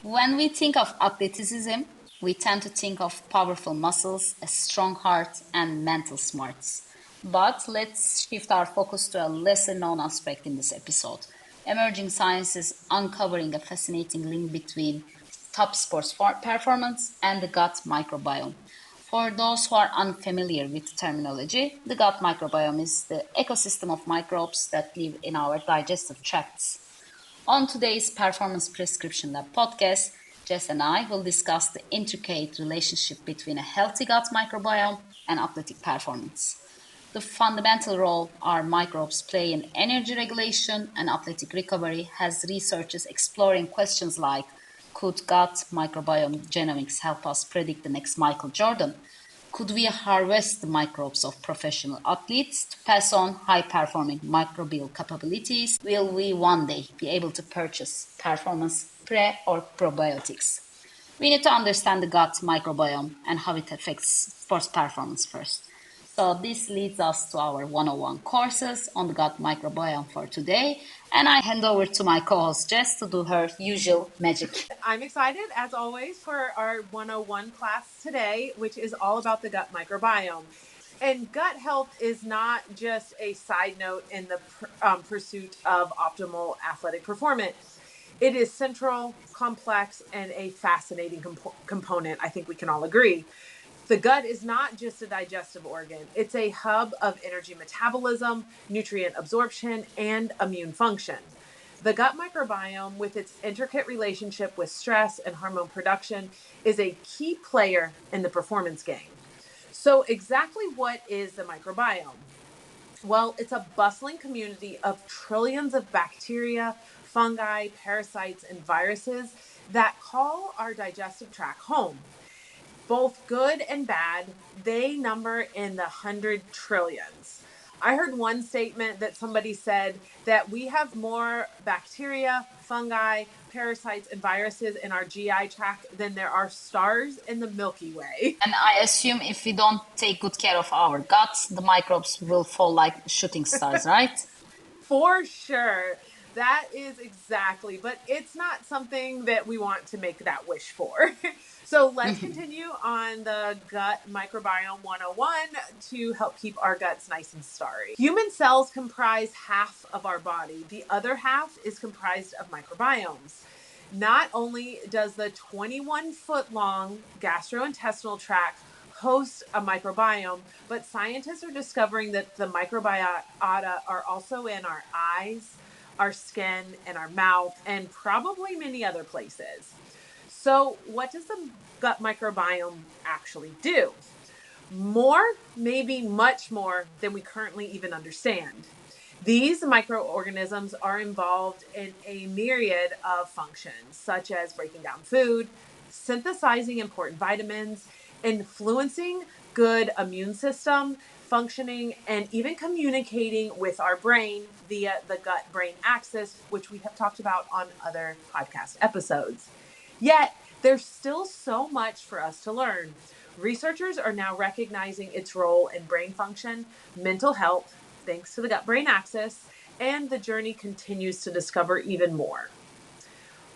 When we think of athleticism, we tend to think of powerful muscles, a strong heart, and mental smarts. But let's shift our focus to a lesser known aspect in this episode. Emerging science is uncovering a fascinating link between top sports performance and the gut microbiome. For those who are unfamiliar with terminology, the gut microbiome is the ecosystem of microbes that live in our digestive tracts. On today's Performance Prescription Lab podcast, Jess and I will discuss the intricate relationship between a healthy gut microbiome and athletic performance. The fundamental role our microbes play in energy regulation and athletic recovery has researchers exploring questions like, could gut microbiome genomics help us predict the next Michael Jordan? Could we harvest the microbes of professional athletes to pass on high performing microbial capabilities? Will we one day be able to purchase performance or probiotics? We need to understand the gut microbiome and how it affects sports performance first. So this leads us to our 101 courses on the gut microbiome for today. And I hand over to my co-host Jess to do her usual magic. I'm excited, as always, for our 101 class today, which is all about the gut microbiome. And gut health is not just a side note in the pursuit of optimal athletic performance. It is central, complex, and a fascinating component. I think we can all agree. The gut is not just a digestive organ, it's a hub of energy metabolism, nutrient absorption, and immune function. The gut microbiome, with its intricate relationship with stress and hormone production, is a key player in the performance game. So, exactly what is the microbiome? Well, it's a bustling community of trillions of bacteria, fungi, parasites, and viruses that call our digestive tract home. Both good and bad, they number in the 100 trillions. I heard one statement that somebody said that we have more bacteria, fungi, parasites, and viruses in our GI tract than there are stars in the Milky Way. And I assume if we don't take good care of our guts, the microbes will fall like shooting stars, right? For sure. That is exactly, but it's not something that we want to make that wish for. So let's continue on the gut microbiome 101 to help keep our guts nice and starry. Human cells comprise half of our body, the other half is comprised of microbiomes. Not only does the 21-foot long gastrointestinal tract host a microbiome, but scientists are discovering that the microbiota are also in our eyes, our skin, and our mouth, and probably many other places. So, what does the gut microbiome actually do? More, maybe much more than we currently even understand. These microorganisms are involved in a myriad of functions, such as breaking down food, synthesizing important vitamins, influencing good immune system functioning, and even communicating with our brain via the gut brain axis, which we have talked about on other podcast episodes. Yet, there's still so much for us to learn. Researchers are now recognizing its role in brain function, mental health, thanks to the gut brain axis, and the journey continues to discover even more.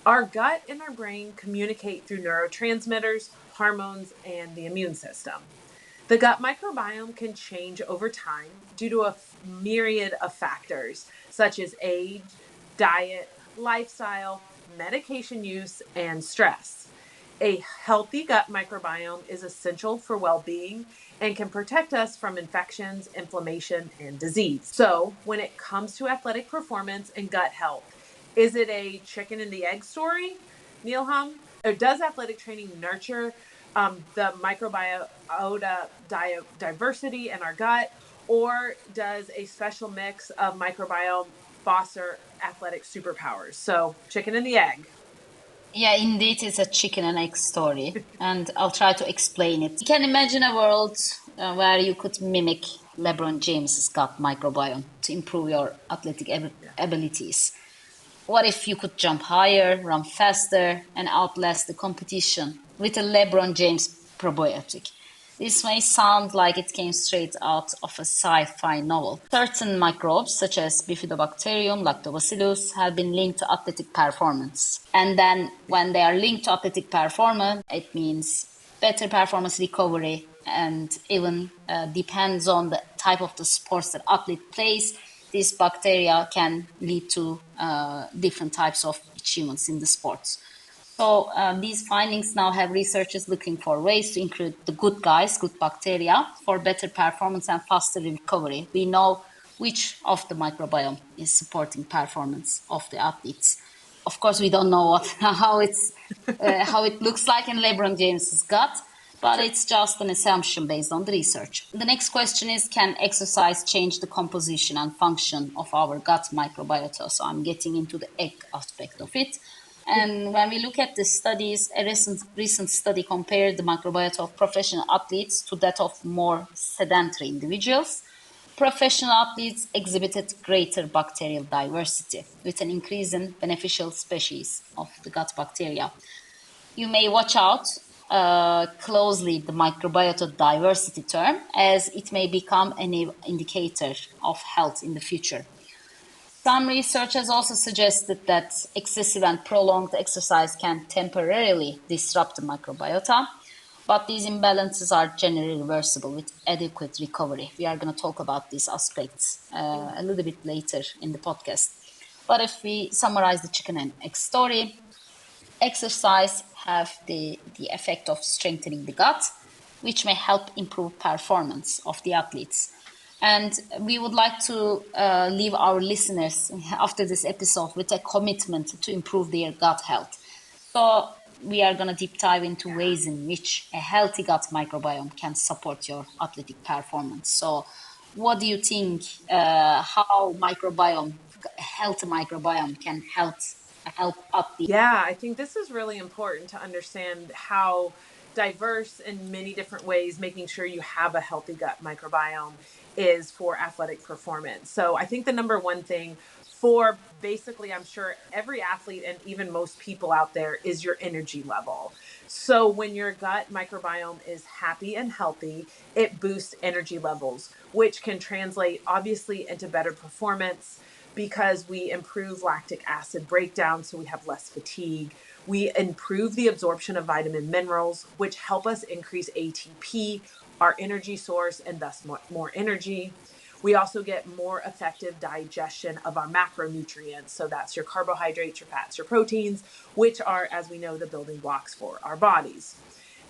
Our gut and our brain communicate through neurotransmitters, hormones, and the immune system. The gut microbiome can change over time due to a myriad of factors, such as age, diet, lifestyle, medication use, and stress. A healthy gut microbiome is essential for well-being and can protect us from infections, inflammation, and disease. So, when it comes to athletic performance and gut health, is it a chicken and the egg story, Neilham? Or does athletic training nurture the microbiota diversity in our gut, or does a special mix of microbiome foster athletic superpowers? So, chicken and the egg. Yeah, indeed, it's a chicken and egg story, and I'll try to explain it. You can imagine a world where you could mimic LeBron James's gut microbiome to improve your athletic abilities. What if you could jump higher, run faster, and outlast the competition with a LeBron James probiotic? This may sound like it came straight out of a sci-fi novel. Certain microbes, such as Bifidobacterium, Lactobacillus, have been linked to athletic performance. And then when they are linked to athletic performance, it means better performance recovery and even depends on the type of the sports that athlete plays. These bacteria can lead to different types of achievements in the sports. So these findings now have researchers looking for ways to include the good guys, good bacteria, for better performance and faster recovery. We know which of the microbiome is supporting performance of the athletes. Of course, we don't know what how it looks like in LeBron James's gut, but Sure. it's just an assumption based on the research. The next question is, can exercise change the composition and function of our gut microbiota? So I'm getting into the egg aspect of it. Yeah. And when we look at the studies, a recent study compared the microbiota of professional athletes to that of more sedentary individuals. Professional athletes exhibited greater bacterial diversity with an increase in beneficial species of the gut bacteria. You may watch out closely the microbiota diversity term, as it may become an indicator of health in the future. Some research has also suggested that excessive and prolonged exercise can temporarily disrupt the microbiota, but these imbalances are generally reversible with adequate recovery. We are going to talk about these aspects a little bit later in the podcast. But if we summarize the chicken and egg story, exercise have the effect of strengthening the gut, which may help improve performance of the athletes. And we would like to leave our listeners after this episode with a commitment to improve their gut health. So we are going to deep dive into ways in which a healthy gut microbiome can support your athletic performance. So what do you think how microbiome, a healthy microbiome can help athletes? Yeah, I think this is really important to understand how diverse in many different ways making sure you have a healthy gut microbiome is for athletic performance. So I think the number one thing for basically, I'm sure every athlete and even most people out there is your energy level. So when your gut microbiome is happy and healthy, it boosts energy levels, which can translate obviously into better performance because we improve lactic acid breakdown, so we have less fatigue. We improve the absorption of vitamin minerals, which help us increase ATP, our energy source, and thus more energy. We also get more effective digestion of our macronutrients. So that's your carbohydrates, your fats, your proteins, which are, as we know, the building blocks for our bodies.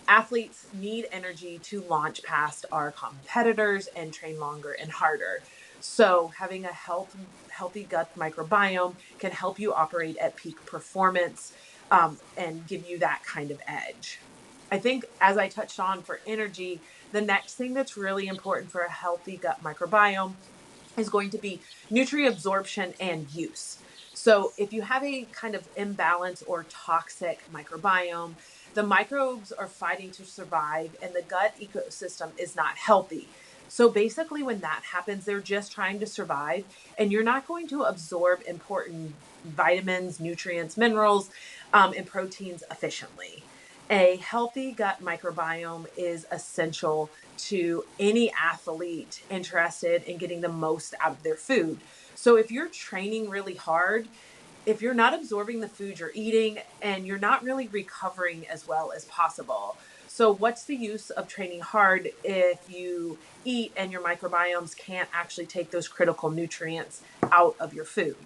Athletes need energy to launch past our competitors and train longer and harder. So, having a healthy gut microbiome can help you operate at peak performance and give you that kind of edge. I think, as I touched on for energy, the next thing that's really important for a healthy gut microbiome is going to be nutrient absorption and use. So, if you have a kind of imbalance or toxic microbiome, the microbes are fighting to survive and the gut ecosystem is not healthy. So, basically, when that happens, they're just trying to survive, and you're not going to absorb important vitamins, nutrients, minerals, and proteins efficiently. A healthy gut microbiome is essential to any athlete interested in getting the most out of their food. So if you're training really hard, if you're not absorbing the food you're eating and you're not really recovering as well as possible. So what's the use of training hard if you eat and your microbiomes can't actually take those critical nutrients out of your food?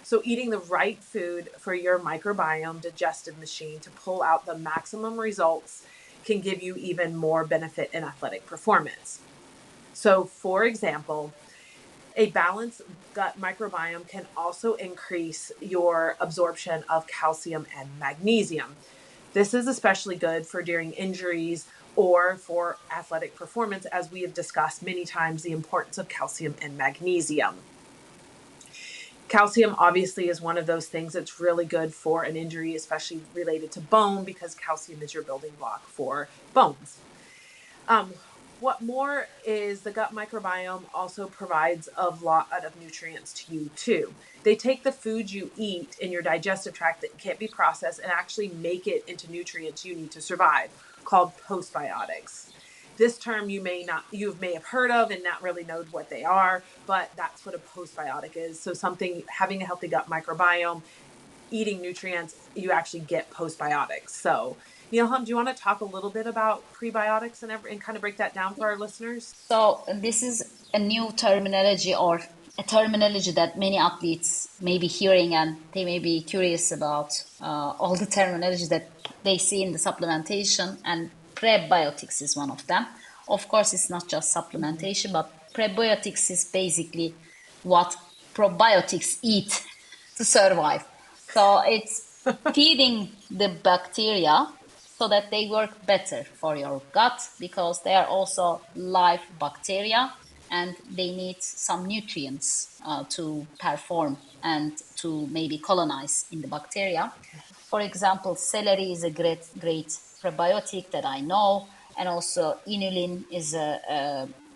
So, eating the right food for your microbiome digestive machine to pull out the maximum results can give you even more benefit in athletic performance. So, for example, a balanced gut microbiome can also increase your absorption of calcium and magnesium. This is especially good for during injuries or for athletic performance, as we have discussed many times the importance of calcium and magnesium. Calcium obviously is one of those things that's really good for an injury, especially related to bone, because calcium is your building block for bones. Um, what more is the gut microbiome also provides a lot of nutrients to you too. They take the food you eat in your digestive tract that can't be processed and actually make it into nutrients you need to survive, called postbiotics. This term you may have heard of and not really know what they are, but that's what a postbiotic is. So something having a healthy gut microbiome, eating nutrients, you actually get postbiotics. So, Neilham, do you want to talk a little bit about prebiotics and kind of break that down for our listeners? So this is a new terminology or a terminology that many athletes may be hearing and they may be curious about all the terminology that they see in the supplementation, and prebiotics is one of them. Of course, it's not just Mm-hmm. supplementation, but prebiotics is basically what probiotics eat to survive. So it's feeding the bacteria so that they work better for your gut, because they are also live bacteria and they need some nutrients to perform and to maybe colonize in the bacteria. For example, celery is a great prebiotic that I know, and also inulin is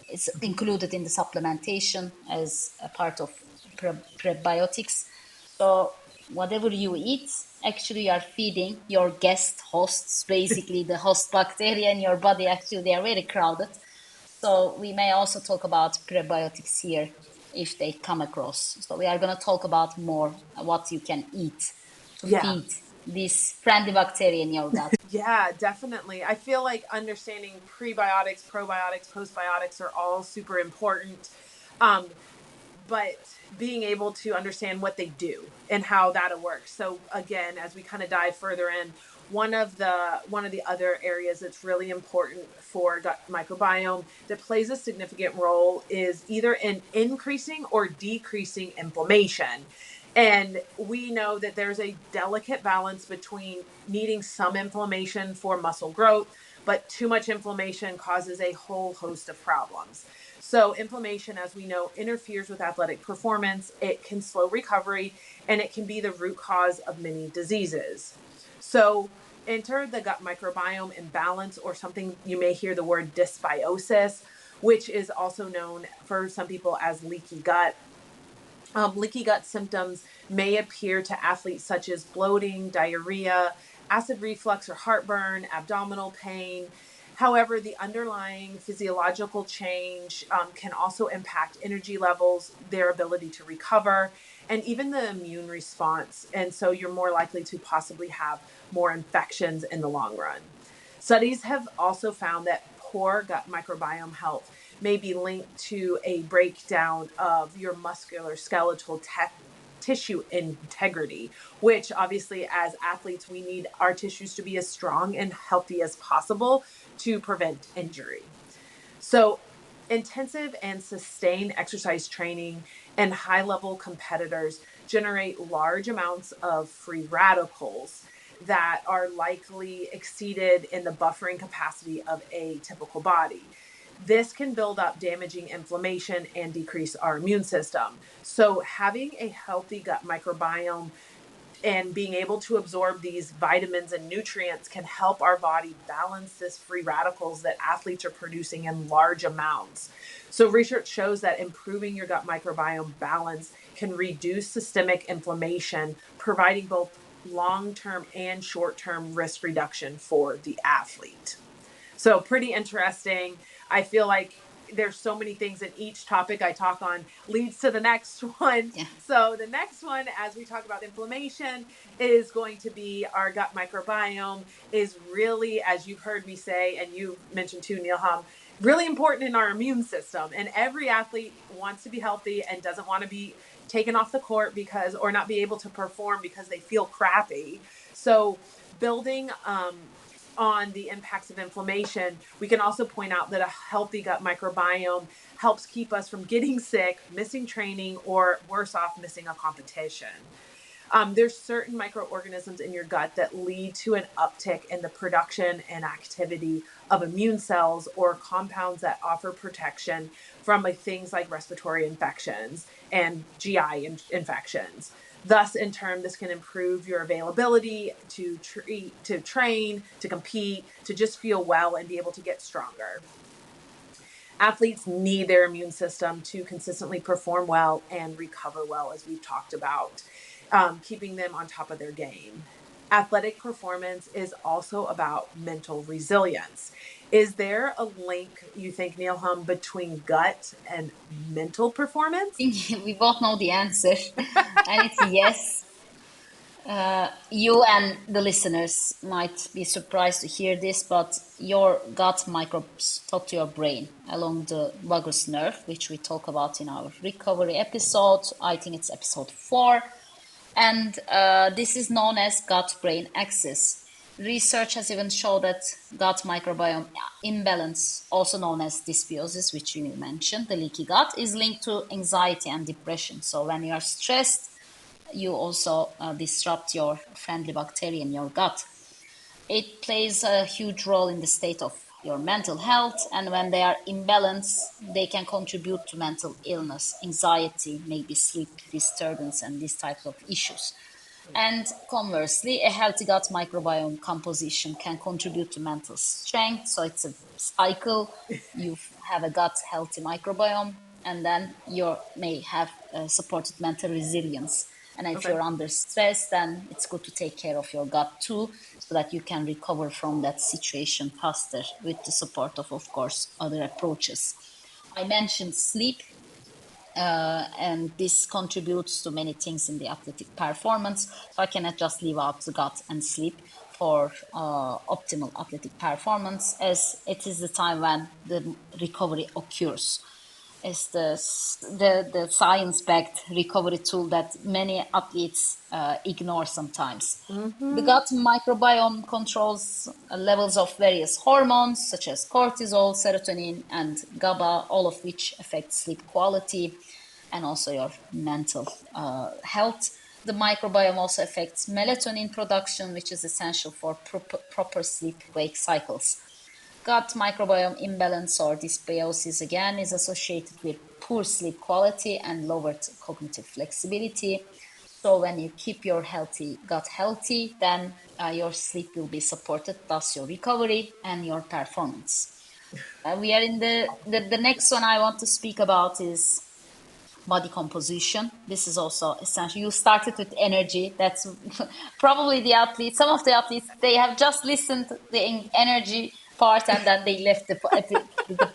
is included in the supplementation as a part of prebiotics. So whatever you eat, actually you are feeding your guest hosts, basically the host bacteria in your body. Actually, they are very crowded. So we may also talk about prebiotics here if they come across. So we are going to talk about more what you can eat to Yeah. feed this friendly bacteria in your gut. Yeah, definitely. I feel like understanding prebiotics, probiotics, postbiotics are all super important. Um, but being able to understand what they do and how that works. So again, as we kind of dive further in, one of the other areas that's really important for gut microbiome that plays a significant role is either in increasing or decreasing inflammation. And we know that there's a delicate balance between needing some inflammation for muscle growth, but too much inflammation causes a whole host of problems. So, inflammation, as we know, interferes with athletic performance. It can slow recovery and it can be the root cause of many diseases. So, enter the gut microbiome imbalance, or something you may hear the word dysbiosis, which is also known for some people as leaky gut. Leaky gut symptoms may appear to athletes such as bloating, diarrhea, acid reflux or heartburn, abdominal pain. However, the underlying physiological change can also impact energy levels, their ability to recover, and even the immune response. And so you're more likely to possibly have more infections in the long run. Studies have also found that poor gut microbiome health may be linked to a breakdown of your muscular skeletal tissue integrity, which obviously, as athletes, we need our tissues to be as strong and healthy as possible to prevent injury. So, intensive and sustained exercise training and high level competitors generate large amounts of free radicals that are likely exceeded in the buffering capacity of a typical body. This can build up damaging inflammation and decrease our immune system. So, having a healthy gut microbiome and being able to absorb these vitamins and nutrients can help our body balance this free radicals that athletes are producing in large amounts. So research shows that improving your gut microbiome balance can reduce systemic inflammation, providing both long-term and short-term risk reduction for the athlete. So pretty interesting. I feel like there's so many things in each topic I talk on leads to the next one. Yeah. So the next one, as we talk about inflammation, is going to be our gut microbiome is really, as you've heard me say, and you mentioned too, Neil Hum, really important in our immune system. And every athlete wants to be healthy and doesn't want to be taken off the court because, or not be able to perform because they feel crappy. So building on the impacts of inflammation, we can also point out that a healthy gut microbiome helps keep us from getting sick, missing training, or worse off, missing a competition. There's certain microorganisms in your gut that lead to an uptick in the production and activity of immune cells or compounds that offer protection from things like respiratory infections and GI infections. Thus, in turn, this can improve your availability to treat, to train, to compete, to just feel well and be able to get stronger. Athletes need their immune system to consistently perform well and recover well, as we've talked about, keeping them on top of their game. Athletic performance is also about mental resilience. Is there a link, you think, Neil Hum, between gut and mental performance? Think we both know the answer, and it's yes. You and the listeners might be surprised to hear this, but your gut microbes talk to your brain along the vagus nerve, which we talk about in our recovery episode. I think it's episode 4. And this is known as gut-brain axis. Research has even shown that gut microbiome imbalance, also known as dysbiosis, which you mentioned, the leaky gut, is linked to anxiety and depression. So when you are stressed, you also disrupt your friendly bacteria in your gut. It plays a huge role in the state of your mental health, and when they are imbalanced, they can contribute to mental illness, anxiety, maybe sleep disturbance, and these types of issues. And conversely, a healthy gut microbiome composition can contribute to mental strength. So it's a cycle. You have a gut healthy microbiome, and then you may have supported mental resilience. And if Okay. you're under stress, then it's good to take care of your gut too, so that you can recover from that situation faster with the support of course, other approaches. I mentioned sleep, and this contributes to many things in the athletic performance. So I cannot just leave out the gut and sleep for optimal athletic performance, as it is the time when the recovery occurs. It's the science-backed recovery tool that many athletes ignore sometimes. The Mm-hmm. gut microbiome controls levels of various hormones such as cortisol, serotonin, and GABA, all of which affect sleep quality and also your mental health. The microbiome also affects melatonin production, which is essential for proper sleep wake cycles. Gut microbiome imbalance or dysbiosis again is associated with poor sleep quality and lowered cognitive flexibility. So when you keep your healthy gut healthy, then your sleep will be supported, thus your recovery and your performance. We are in the next one I want to speak about is body composition. This is also essential. You started with energy. That's probably the athletes. Some of the athletes, they have just listened to the energy part and then they left the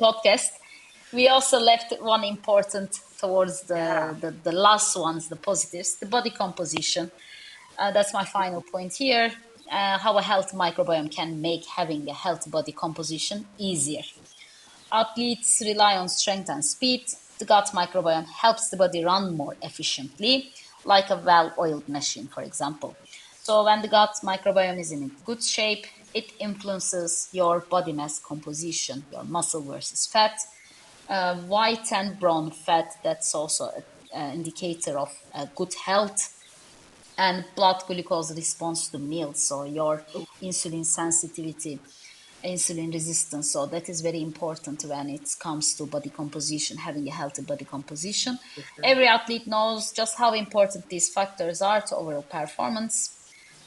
podcast. We also left one important towards Yeah. the last ones, the positives, the body composition. That's my final point here. How a healthy microbiome can make having a healthy body composition easier. Athletes rely on strength and speed. The gut microbiome helps the body run more efficiently, like a well oiled machine, for example. So, when the gut microbiome is in good shape, it influences your body mass composition, your muscle versus fat, white and brown fat. That's also an indicator of good health, and blood glucose response to meals, so your insulin sensitivity, insulin resistance. So that is very important when it comes to body composition, having a healthy body composition. For sure. Every athlete knows just how important these factors are to overall performance,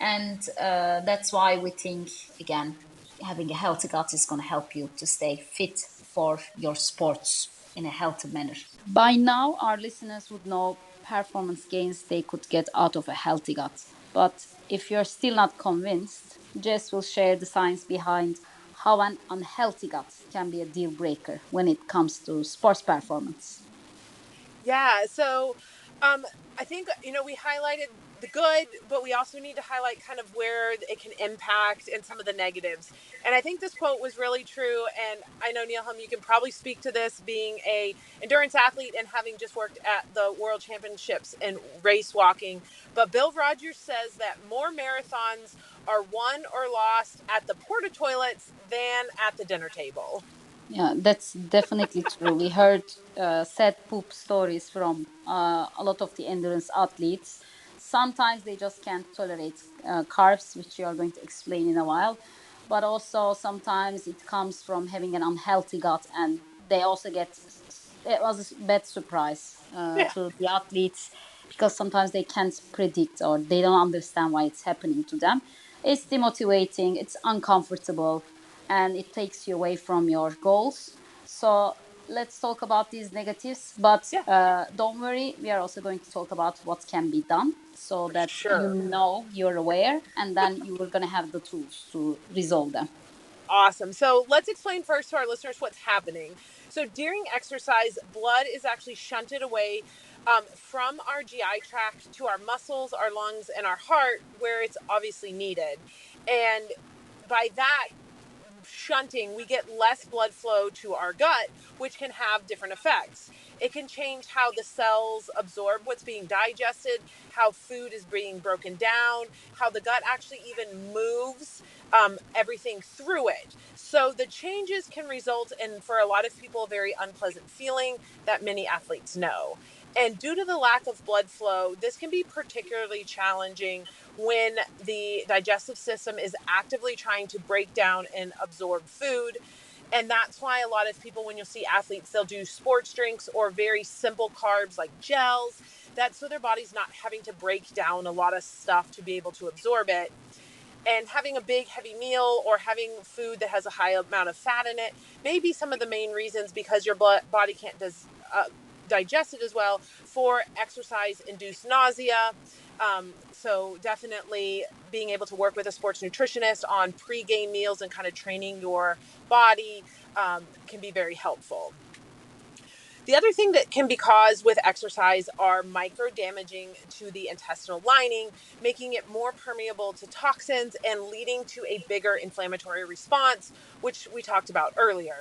and that's why we think, again, having a healthy gut is going to help you to stay fit for your sports in a healthy manner. By now, our listeners would know performance gains they could get out of a healthy gut. But if you're still not convinced, Jess will share the science behind how an unhealthy gut can be a deal breaker when it comes to sports performance. Yeah. So I think, we highlighted the good, but we also need to highlight kind of where it can impact and some of the negatives. And I think this quote was really true. And I know, Neil Hum, you can probably speak to this being a endurance athlete and having just worked at the world championships in race walking. But Bill Rogers says that more marathons are won or lost at the porta toilets than at the dinner table. Yeah, that's definitely true. We heard sad poop stories from a lot of the endurance athletes. Sometimes they just can't tolerate carbs, which you are going to explain in a while. But also sometimes it comes from having an unhealthy gut, and they also get. It was a bad surprise Yeah. to the athletes because sometimes they can't predict or they don't understand why it's happening to them. It's demotivating. It's uncomfortable and it takes you away from your goals. So let's talk about these negatives, but Yeah, don't worry, we are also going to talk about what can be done so for that you sure. know you're aware and then you are going to have the tools to resolve them. Awesome. So let's explain first to our listeners what's happening. So during exercise, blood is actually shunted away from our GI tract to our muscles, our lungs, and our heart, where it's obviously needed. And by that shunting, we get less blood flow to our gut, which can have different effects. It can change how the cells absorb what's being digested, how food is being broken down, how the gut actually even moves everything through it. So the changes can result in, for a lot of people, a very unpleasant feeling that many athletes know. And due to the lack of blood flow, this can be particularly challenging when the digestive system is actively trying to break down and absorb food. And that's why a lot of people, when you'll see athletes, they'll do sports drinks or very simple carbs like gels. That's so their body's not having to break down a lot of stuff to be able to absorb it. And having a big heavy meal or having food that has a high amount of fat in it may be some of the main reasons, because your body can't digest it as well, for exercise induced nausea. So definitely being able to work with a sports nutritionist on pre-game meals and kind of training your body can be very helpful. The other thing that can be caused with exercise are micro damaging to the intestinal lining, making it more permeable to toxins and leading to a bigger inflammatory response, which we talked about earlier.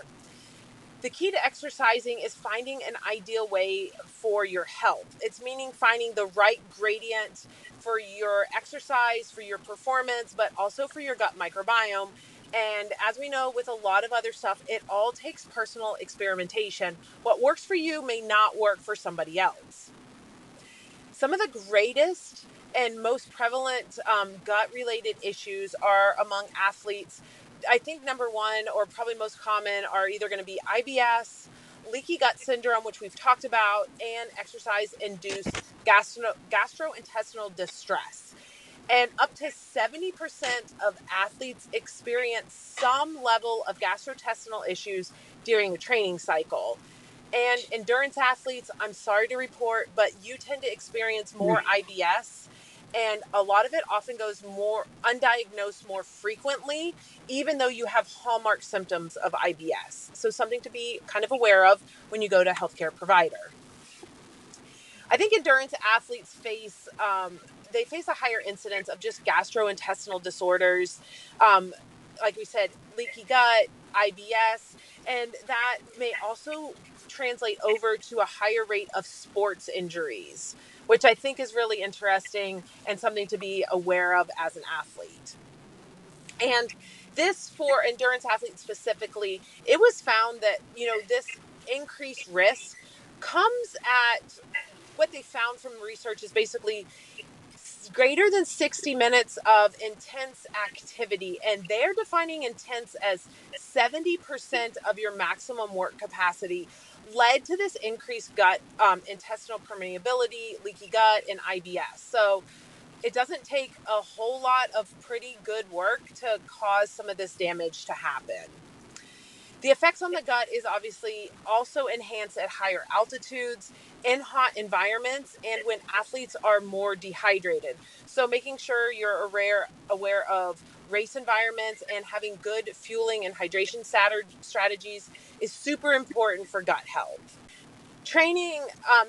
The key to exercising is finding an ideal way for your health. It's meaning finding the right gradient for your exercise, for your performance, but also for your gut microbiome. And as we know, with a lot of other stuff, it all takes personal experimentation. What works for you may not work for somebody else. Some of the greatest and most prevalent gut related issues are among athletes. I think number one, or probably most common, are either going to be IBS, leaky gut syndrome, which we've talked about, and exercise induced gastrointestinal distress. And up to 70% of athletes experience some level of gastrointestinal issues during the training cycle. And endurance athletes, I'm sorry to report, but you tend to experience more IBS. And a lot of it often goes more undiagnosed more frequently, even though you have hallmark symptoms of IBS. So, something to be kind of aware of when you go to a healthcare provider. I think endurance athletes face a higher incidence of just gastrointestinal disorders, um, like we said, leaky gut, IBS, and that may also translate over to a higher rate of sports injuries, which I think is really interesting and something to be aware of as an athlete. And this, for endurance athletes specifically, it was found that, this increased risk comes at, what they found from research is basically greater than 60 minutes of intense activity. And they're defining intense as 70% of your maximum work capacity, led to this increased gut intestinal permeability, leaky gut, and IBS. So it doesn't take a whole lot of pretty good work to cause some of this damage to happen. The effects on the gut is obviously also enhanced at higher altitudes, in hot environments, and when athletes are more dehydrated. So making sure you're aware of race environments and having good fueling and hydration strategies is super important for gut health. Training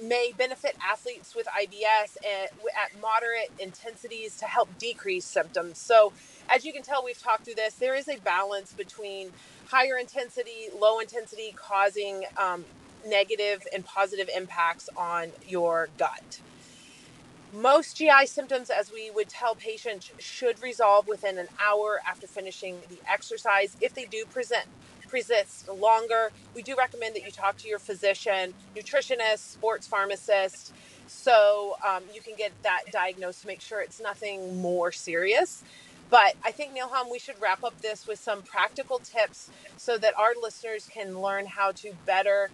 may benefit athletes with IBS at moderate intensities to help decrease symptoms. So, as you can tell, we've talked through this. There is a balance between higher intensity, low intensity, causing negative and positive impacts on your gut. Most GI symptoms, as we would tell patients, should resolve within an hour after finishing the exercise. If they do persist longer, we do recommend that you talk to your physician, nutritionist, sports pharmacist, so you can get that diagnosed to make sure it's nothing more serious. But I think, Nilham, we should wrap up this with some practical tips so that our listeners can learn how to better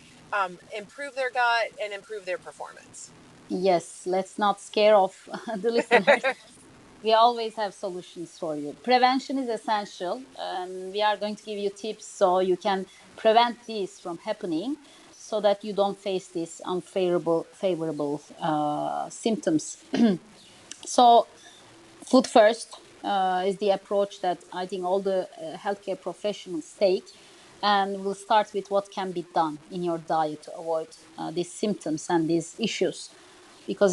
improve their gut and improve their performance. Yes, let's not scare off the listeners. We always have solutions for you. Prevention is essential. We are going to give you tips so you can prevent these from happening. so that you don't face these unfavorable favorable symptoms. So food first is the approach that I think all the healthcare professionals take. And we'll start with what can be done in your diet to avoid these symptoms and these issues, because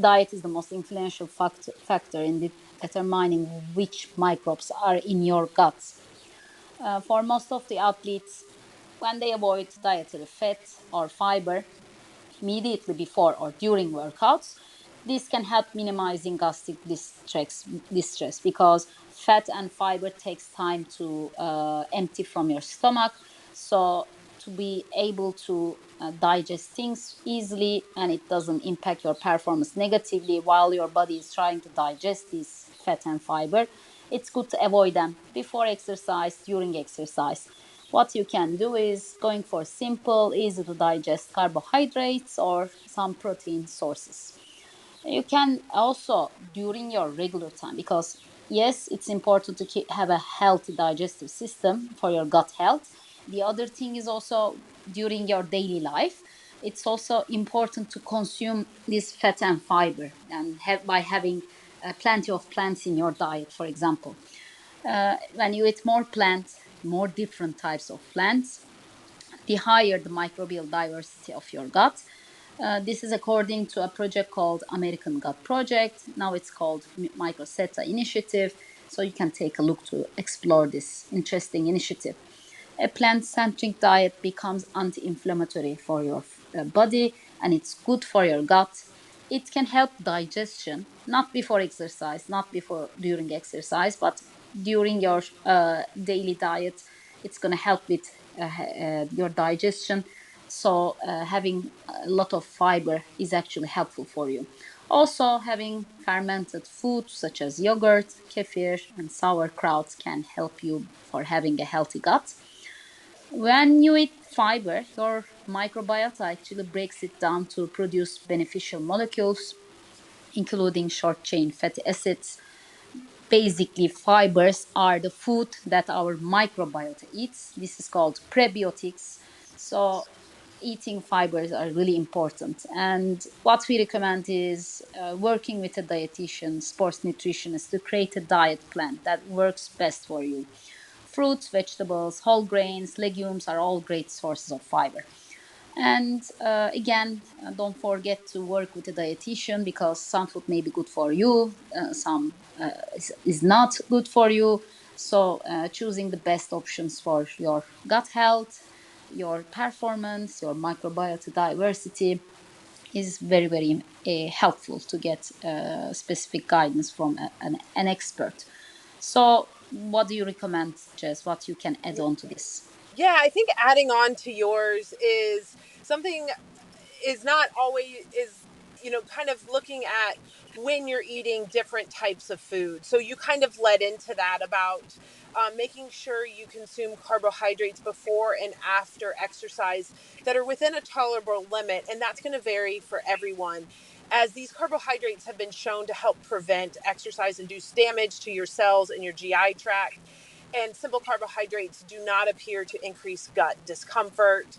diet is the most influential factor in determining which microbes are in your gut. For most of the athletes, when they avoid dietary fat or fiber immediately before or during workouts, this can help minimizing gastric distress because fat and fiber takes time to empty from your stomach. So to be able to digest things easily, and it doesn't impact your performance negatively while your body is trying to digest this fat and fiber, it's good to avoid them before exercise, during exercise. What you can do is going for simple, easy to digest carbohydrates or some protein sources. You can also during your regular time, because yes, it's important to have a healthy digestive system for your gut health. The other thing is also during your daily life, it's also important to consume this fat and fiber, and by having plenty of plants in your diet, for example. When you eat more plants, more different types of plants, the higher the microbial diversity of your gut. This is according to a project called American Gut Project. Now it's called Microsetta Initiative. So you can take a look to explore this interesting initiative. A plant-centric diet becomes anti-inflammatory for your body, and it's good for your gut. It can help digestion, not before exercise, not before during exercise, but during your daily diet. It's going to help with your digestion. So having a lot of fiber is actually helpful for you. Also, having fermented foods such as yogurt, kefir, and sauerkraut can help you for having a healthy gut. When you eat fiber, your microbiota actually breaks it down to produce beneficial molecules, including short chain fatty acids. Basically, fibers are the food that our microbiota eats. This is called prebiotics. So, eating fibers are really important. And what we recommend is working with a dietitian, sports nutritionist to create a diet plan that works best for you. Fruits, vegetables, whole grains, legumes are all great sources of fiber. And again, don't forget to work with a dietitian, because some food may be good for you, some is not good for you. So, choosing the best options for your gut health, your performance, your microbiota diversity is very, very helpful to get specific guidance from an expert. So, what do you recommend, Jess? What you can add on to this? Yeah, I think adding on to yours is something is not always is kind of looking at when you're eating different types of food. So you kind of led into that about making sure you consume carbohydrates before and after exercise that are within a tolerable limit, and that's going to vary for everyone, as these carbohydrates have been shown to help prevent exercise induced damage to your cells and your GI tract, and simple carbohydrates do not appear to increase gut discomfort.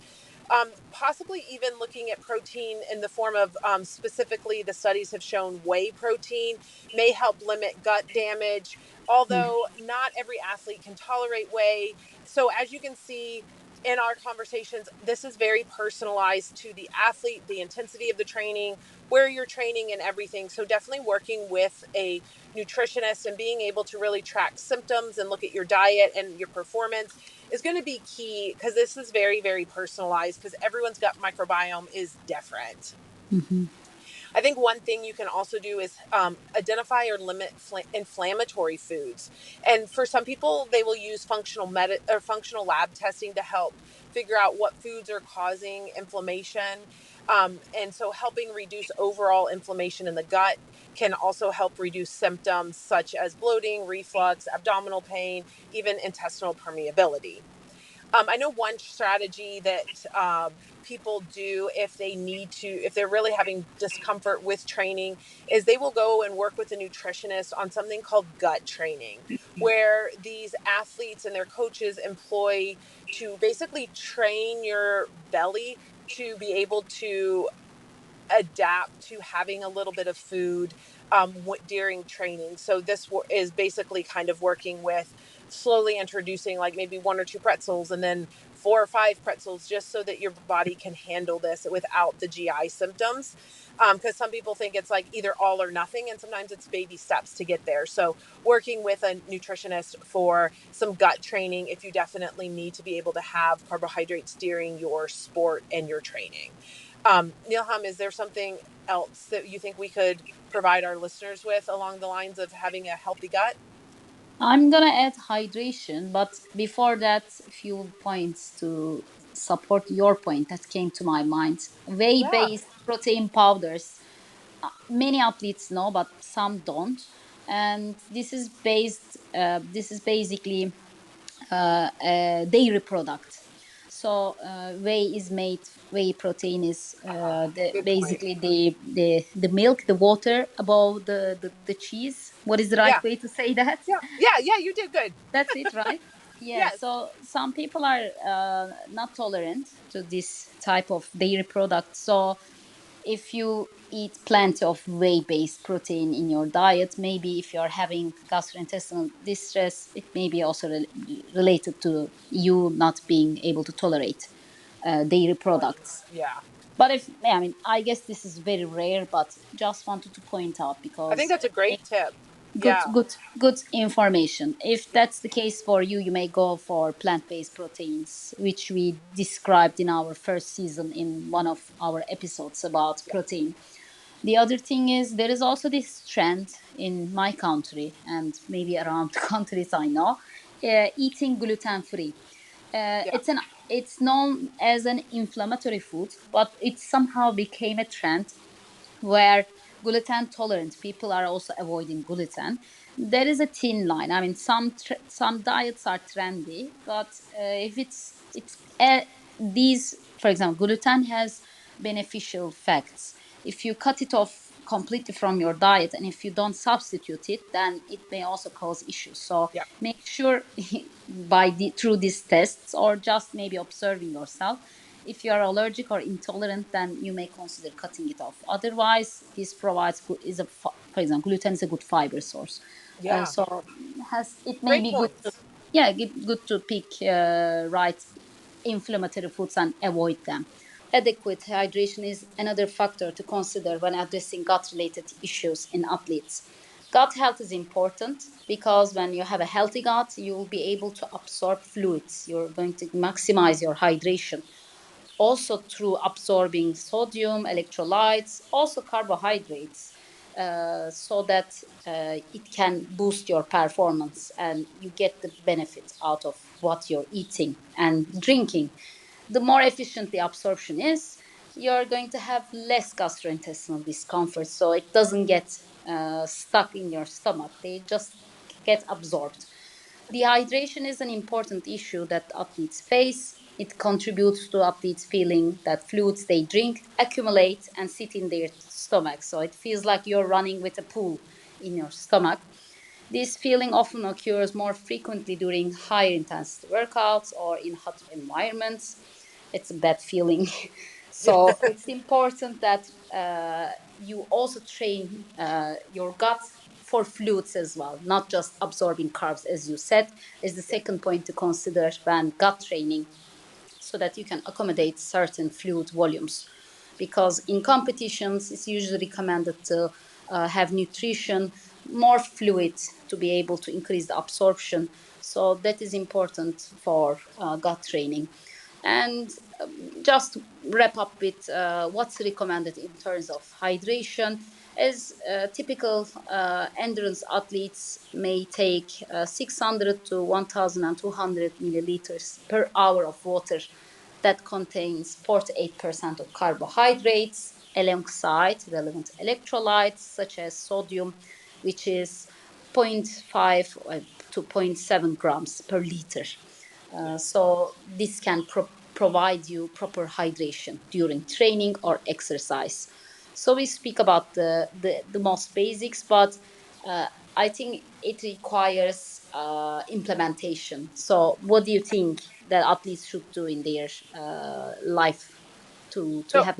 Possibly even looking at protein in the form of specifically the studies have shown whey protein may help limit gut damage, although not every athlete can tolerate whey. So as you can see in our conversations, this is very personalized to the athlete, the intensity of the training, where you're training, and everything. So definitely working with a nutritionist and being able to really track symptoms and look at your diet and your performance is going to be key, because this is very, very personalized, because everyone's gut microbiome is different. Mm-hmm. I think one thing you can also do is identify or limit inflammatory foods. And for some people, they will use functional lab testing to help figure out what foods are causing inflammation. And so helping reduce overall inflammation in the gut can also help reduce symptoms such as bloating, reflux, abdominal pain, even intestinal permeability. I know one strategy that people do if they need to, if they're really having discomfort with training, is they will go and work with a nutritionist on something called gut training, where these athletes and their coaches employ to basically train your belly to be able to adapt to having a little bit of food during training. So this is basically kind of working with slowly introducing like maybe one or two pretzels and then four or five pretzels just so that your body can handle this without the GI symptoms. Because some people think it's like either all or nothing, and sometimes it's baby steps to get there. So working with a nutritionist for some gut training if you definitely need to be able to have carbohydrates during your sport and your training. Nilham, is there something else that you think we could provide our listeners with along the lines of having a healthy gut? I'm gonna add hydration, but before that, a few points to support your point that came to my mind. Yeah, Whey-based protein powders. Many athletes know, but some don't. And this is based. This is basically dairy product. So whey is made. Whey protein is good point. basically the milk, the water above the cheese. What is the right Yeah, way to say that? yeah, you did good. That's it, right? Yeah. Yes, So some people are not tolerant to this type of dairy product. So if you eat plenty of whey-based protein in your diet, maybe if you're having gastrointestinal distress, it may be also related to you not being able to tolerate dairy right. products. Yeah, But if I mean, I guess this is very rare, but just wanted to point out I think because that's a great tip. good Yeah, good information. If yeah, that's the case for you, you may go for plant-based proteins, which we described in our first season in one of our episodes about yeah, protein. The other thing is there is also this trend in my country and maybe around the countries I know, eating gluten free. yeah, It's known as an inflammatory food, but it somehow became a trend where gluten tolerant people are also avoiding gluten. There is a thin line. I mean, some diets are trendy, but if these, for example, gluten has beneficial facts. If you cut it off completely from your diet and if you don't substitute it, then it may also cause issues. So yeah, make sure through these tests or just maybe observing yourself, if you are allergic or intolerant, then you may consider cutting it off. Otherwise, this provides for example, gluten is a good fiber source. yeah. So has it may Great be good to points. yeah good to pick right inflammatory foods and avoid them. Adequate hydration is another factor to consider when addressing gut related issues in athletes. Gut health is important because when you have a healthy gut, you will be able to absorb fluids. You're going to maximize your hydration also through absorbing sodium, electrolytes, also carbohydrates, so that it can boost your performance and you get the benefit out of what you're eating and drinking. The more efficient the absorption is, you're going to have less gastrointestinal discomfort. So it doesn't get stuck in your stomach, they just get absorbed. Dehydration is an important issue that athletes face. It contributes to athletes feeling that fluids they drink accumulate and sit in their stomach. So it feels like you're running with a pool in your stomach. This feeling often occurs more frequently during higher intensity workouts or in hot environments. It's a bad feeling. So it's important that you also train your gut for fluids as well, not just absorbing carbs, as you said, is the Yeah, second point to consider when gut training, so that you can accommodate certain fluid volumes. Because in competitions, it's usually recommended to have nutrition, more fluid to be able to increase the absorption. So that is important for gut training. And just wrap up with what's recommended in terms of hydration is typical endurance athletes may take 600 to 1200 milliliters per hour of water that contains 48% of carbohydrates alongside relevant electrolytes such as sodium, which is zero point 0.5 to zero point 0.7 grams per liter. yeah, So this can provide you proper hydration during training or exercise. So we speak about the most basics, but uh, I think it requires implementation. So what do you think that athletes should do in their life? to So have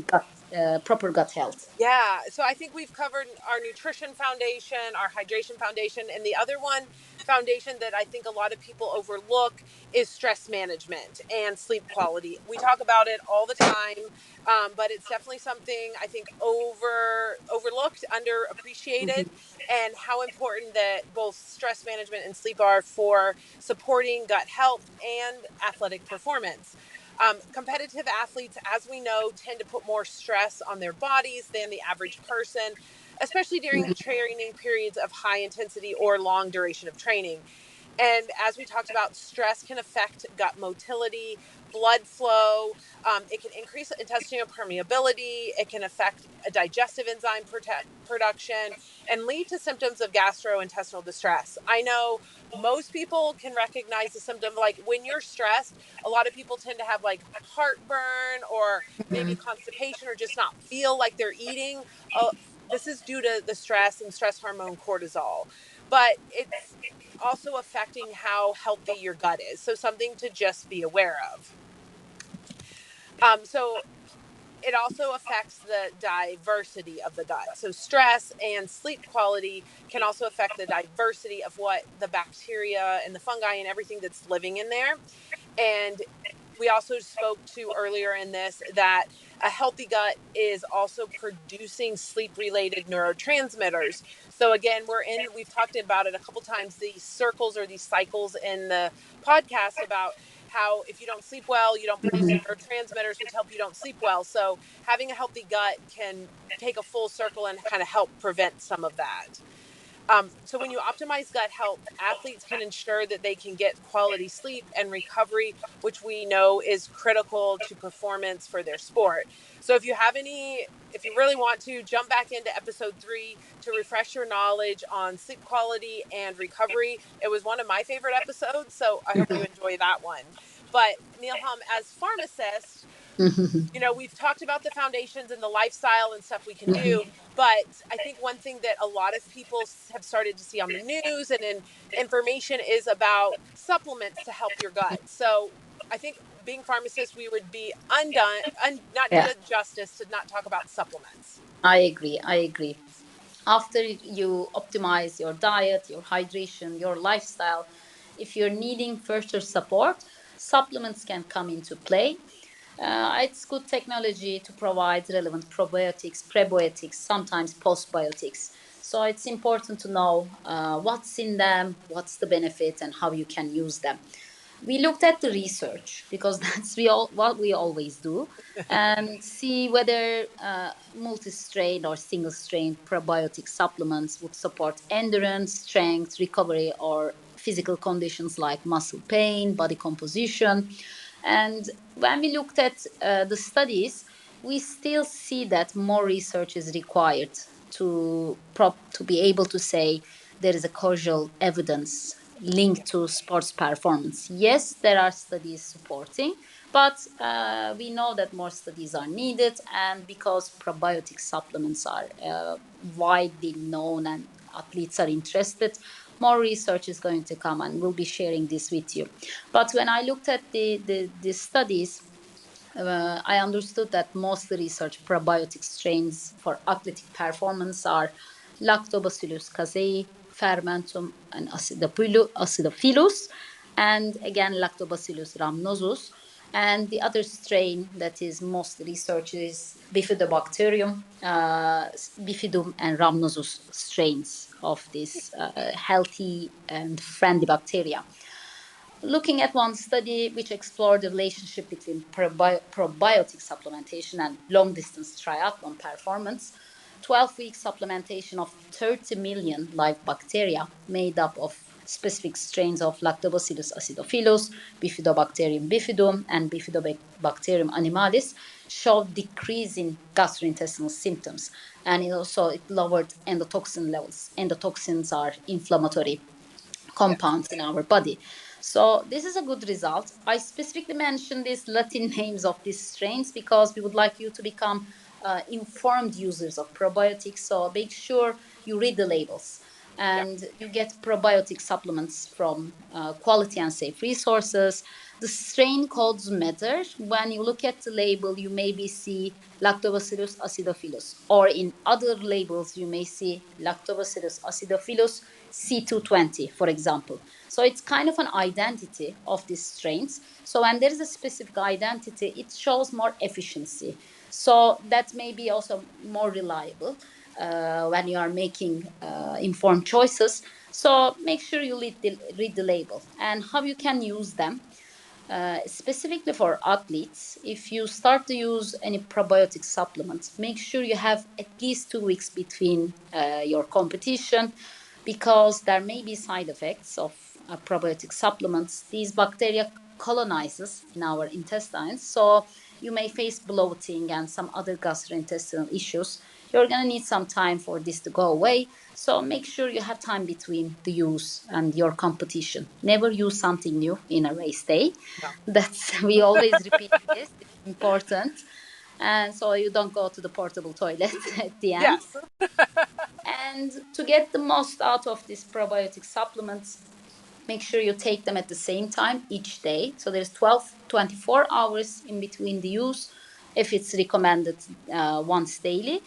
proper gut health. yeah, so I think we've covered our nutrition foundation, our hydration foundation, and the other one foundation that I think a lot of people overlook is stress management and sleep quality. We talk about it all the time, but it's definitely something I think overlooked, underappreciated, and how important that both stress management and sleep are for supporting gut health and athletic performance. Competitive athletes, as we know, tend to put more stress on their bodies than the average person, especially during training periods of high intensity or long duration of training. And as we talked about, stress can affect gut motility, blood flow. It can increase intestinal permeability. It can affect a digestive enzyme production and lead to symptoms of gastrointestinal distress. I know most people can recognize the symptom, like when you're stressed, a lot of people tend to have like heartburn or maybe constipation or just not feel like they're eating. This is due to the stress and stress hormone cortisol. But it's also affecting how healthy your gut is. So something to just be aware of. So it also affects the diversity of the gut. So stress and sleep quality can also affect the diversity of what the bacteria and the fungi and everything that's living in there. And we also spoke to earlier in this that a healthy gut is also producing sleep related neurotransmitters. So again, we've talked about it a couple times, these circles or these cycles in the podcast about how if you don't sleep well, you don't produce neurotransmitters, which help you don't sleep well. So having a healthy gut can take a full circle and kind of help prevent some of that. So when you optimize gut health, athletes can ensure that they can get quality sleep and recovery, which we know is critical to performance for their sport. So if you really want to jump back into episode 3 to refresh your knowledge on sleep quality and recovery, it was one of my favorite episodes. So I hope you enjoy that one. But Neilham, as pharmacists, we've talked about the foundations and the lifestyle and stuff we can do, but I think one thing that a lot of people have started to see on the news and in information is about supplements to help your gut. So I think being pharmacists, we would be not do Yeah, it justice to not talk about supplements. I agree. I agree. After you optimize your diet, your hydration, your lifestyle, if you're needing further support, supplements can come into play. It's good technology to provide relevant probiotics, prebiotics, sometimes postbiotics. So it's important to know what's in them, what's the benefit, and how you can use them. We looked at the research because that's what we always do, and see whether multi-strain or single-strain probiotic supplements would support endurance, strength, recovery, or physical conditions like muscle pain, body composition. And when we looked at the studies, we still see that more research is required to be able to say there is a causal evidence linked to sports performance. Yes, there are studies supporting, but we know that more studies are needed, and because probiotic supplements are widely known and athletes are interested, more research is going to come, and we'll be sharing this with you. But when I looked at the studies, I understood that most research probiotic strains for athletic performance are Lactobacillus casei, Fermentum, and Acidophilus, and again Lactobacillus rhamnosus. And the other strain that is most researched is Bifidobacterium, Bifidum, and Rhamnosus strains of this healthy and friendly bacteria. Looking at one study which explored the relationship between probiotic supplementation and long distance triathlon performance, 12-week supplementation of 30 million live bacteria made up of specific strains of Lactobacillus acidophilus, Bifidobacterium bifidum, and Bifidobacterium animalis showed decrease in gastrointestinal symptoms, and it lowered endotoxin levels. Endotoxins are inflammatory Yes. compounds in our body. So this is a good result. I specifically mentioned these Latin names of these strains because we would like you to become informed users of probiotics. So make sure you read the labels. Yeah. and you get probiotic supplements from quality and safe resources. The strain codes matter. When you look at the label, you maybe see Lactobacillus acidophilus, or in other labels, you may see Lactobacillus acidophilus C220, for example. So it's kind of an identity of these strains. So when there is a specific identity, it shows more efficiency. So that may be also more reliable when you are making informed choices. So make sure you read the label and how you can use them. Specifically for athletes, if you start to use any probiotic supplements, make sure you have at least 2 weeks between your competition, because there may be side effects of probiotic supplements. These bacteria colonizes in our intestines, so you may face bloating and some other gastrointestinal issues. You're going to need some time for this to go away, so make sure you have time between the use and your competition. Never use something new in a race day. No. That's we always repeat this. It's important, and so you don't go to the portable toilet at the end. Yes. And to get the most out of these probiotic supplements, make sure you take them at the same time each day. So there's 12, 24 hours in between the use if it's recommended once daily.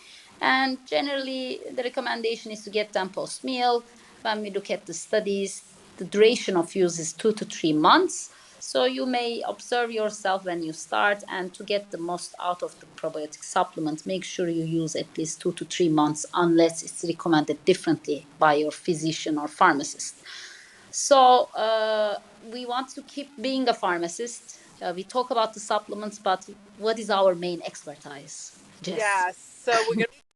And generally, the recommendation is to get them post meal. When we look at the studies, the duration of use is 2 to 3 months. So you may observe yourself when you start, and to get the most out of the probiotic supplement, make sure you use at least 2 to 3 months, unless it's recommended differently by your physician or pharmacist. So we want to keep being a pharmacist. We talk about the supplements, but what is our main expertise, Jess? Yes. So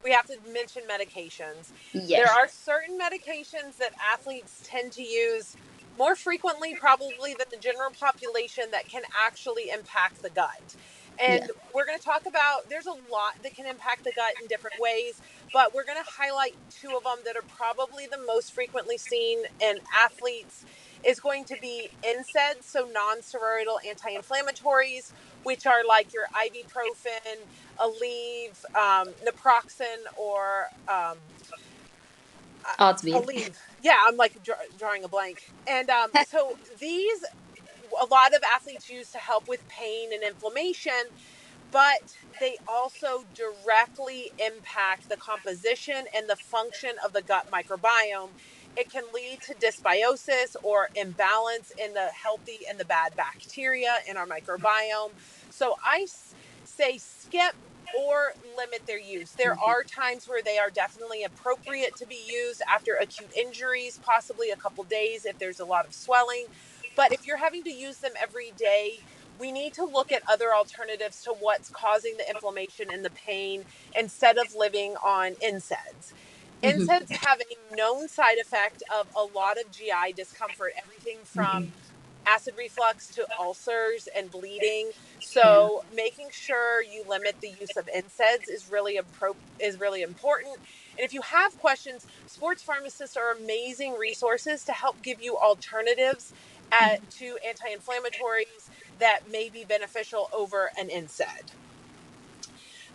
we have to mention medications. Yeah, There are certain medications that athletes tend to use more frequently probably than the general population that can actually impact the gut. yeah. And we're going to talk about there's a lot that can impact the gut in different ways, but we're going to highlight two of them that are probably the most frequently seen in athletes is going to be NSAIDs, so non-steroidal anti-inflammatories, which are like your ibuprofen, Aleve, naproxen, or Advil. Aleve. Yeah, I'm like drawing a blank. And so these, a lot of athletes use to help with pain and inflammation, but they also directly impact the composition and the function of the gut microbiome. It can lead to dysbiosis or imbalance in the healthy and the bad bacteria in our microbiome. So I say skip or limit their use. There are times where they are definitely appropriate to be used after acute injuries, possibly a couple days if there's a lot of swelling. But if you're having to use them every day, we need to look at other alternatives to what's causing the inflammation and the pain instead of living on NSAIDs. NSAIDs have a known side effect of a lot of GI discomfort, everything from acid reflux to ulcers and bleeding. Yeah. So making sure you limit the use of NSAIDs is really important. And if you have questions, sports pharmacists are amazing resources to help give you alternatives to anti-inflammatories that may be beneficial over an NSAID.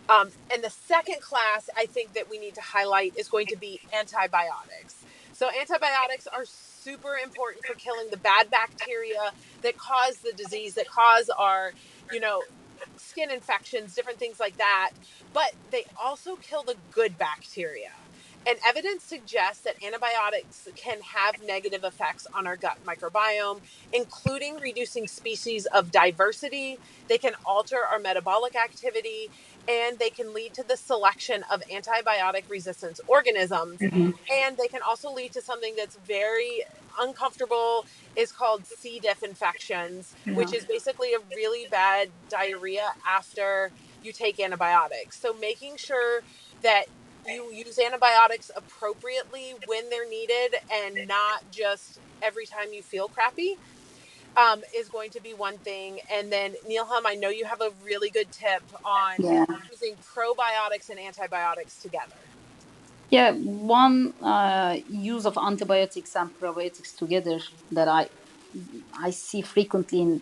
And the second class I think that we need to highlight is going to be antibiotics. So antibiotics are super important for killing the bad bacteria that cause the disease, that cause our, you know, skin infections, different things like that. But they also kill the good bacteria. And evidence suggests that antibiotics can have negative effects on our gut microbiome, including reducing species of diversity. They can alter our metabolic activity, and they can lead to the selection of antibiotic resistant organisms. And they can also lead to something that's very uncomfortable, is called C. diff infections, which Yeah. is basically a really bad diarrhea after you take antibiotics. So making sure that you use antibiotics appropriately when they're needed and not just every time you feel crappy, is going to be one thing. And then, Neilham, I know you have a really good tip on Yeah. using probiotics and antibiotics together. Yeah, one use of antibiotics and probiotics together that I see frequently in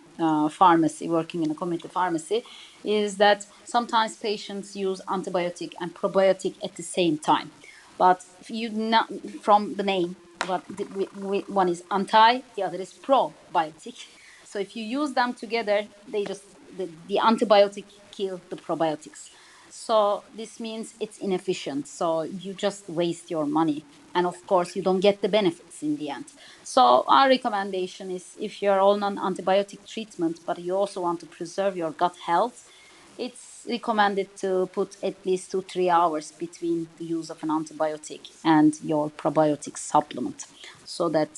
pharmacy, working in a community pharmacy, is that sometimes patients use antibiotic and probiotic at the same time. But if you not from the name, one is anti, the other is probiotic. So if you use them together, the antibiotic kill the probiotics. So this means it's inefficient. So you just waste your money. And of course, you don't get the benefits in the end. So our recommendation is if you're on an antibiotic treatment, but you also want to preserve your gut health, it's recommended to put at least 2 3 hours between the use of an antibiotic and your probiotic supplement so that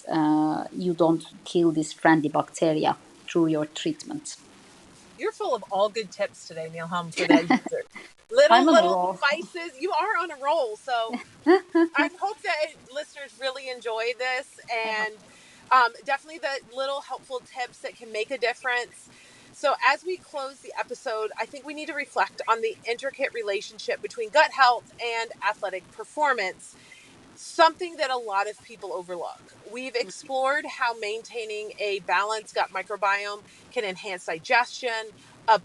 you don't kill this friendly bacteria through your treatment. You're full of all good tips today, Neilham, for the user. Little I'm on a little roll. spices. You are on a roll. So I hope that listeners really enjoy this, I hope. and definitely the little helpful tips that can make a difference. So, as we close the episode, I think we need to reflect on the intricate relationship between gut health and athletic performance, something that a lot of people overlook. We've explored how maintaining a balanced gut microbiome can enhance digestion, ab-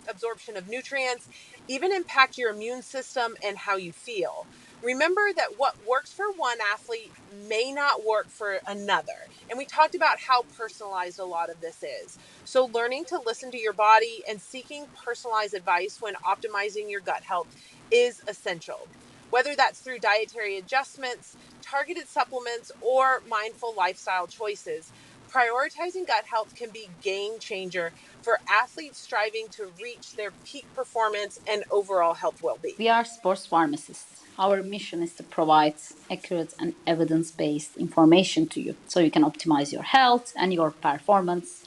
absorption of nutrients, even impact your immune system and how you feel. Remember that what works for one athlete may not work for another. And we talked about how personalized a lot of this is. So, learning to listen to your body and seeking personalized advice when optimizing your gut health is essential, whether that's through dietary adjustments, targeted supplements, or mindful lifestyle choices. Prioritizing gut health can be game changer for athletes striving to reach their peak performance and overall health well-being. We are sports pharmacists. Our mission is to provide accurate and evidence based information to you so you can optimize your health and your performance.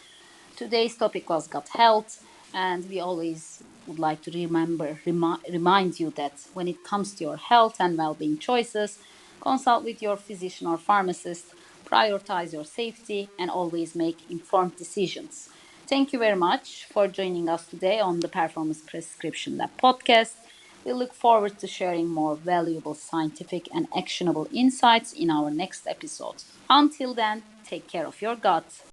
Today's topic was gut health, and we always would like to remind you that when it comes to your health and well being choices, consult with your physician or pharmacist, prioritize your safety, and always make informed decisions. Thank you very much for joining us today on the Performance Prescription Lab podcast. We look forward to sharing more valuable scientific and actionable insights in our next episode. Until then, take care of your gut.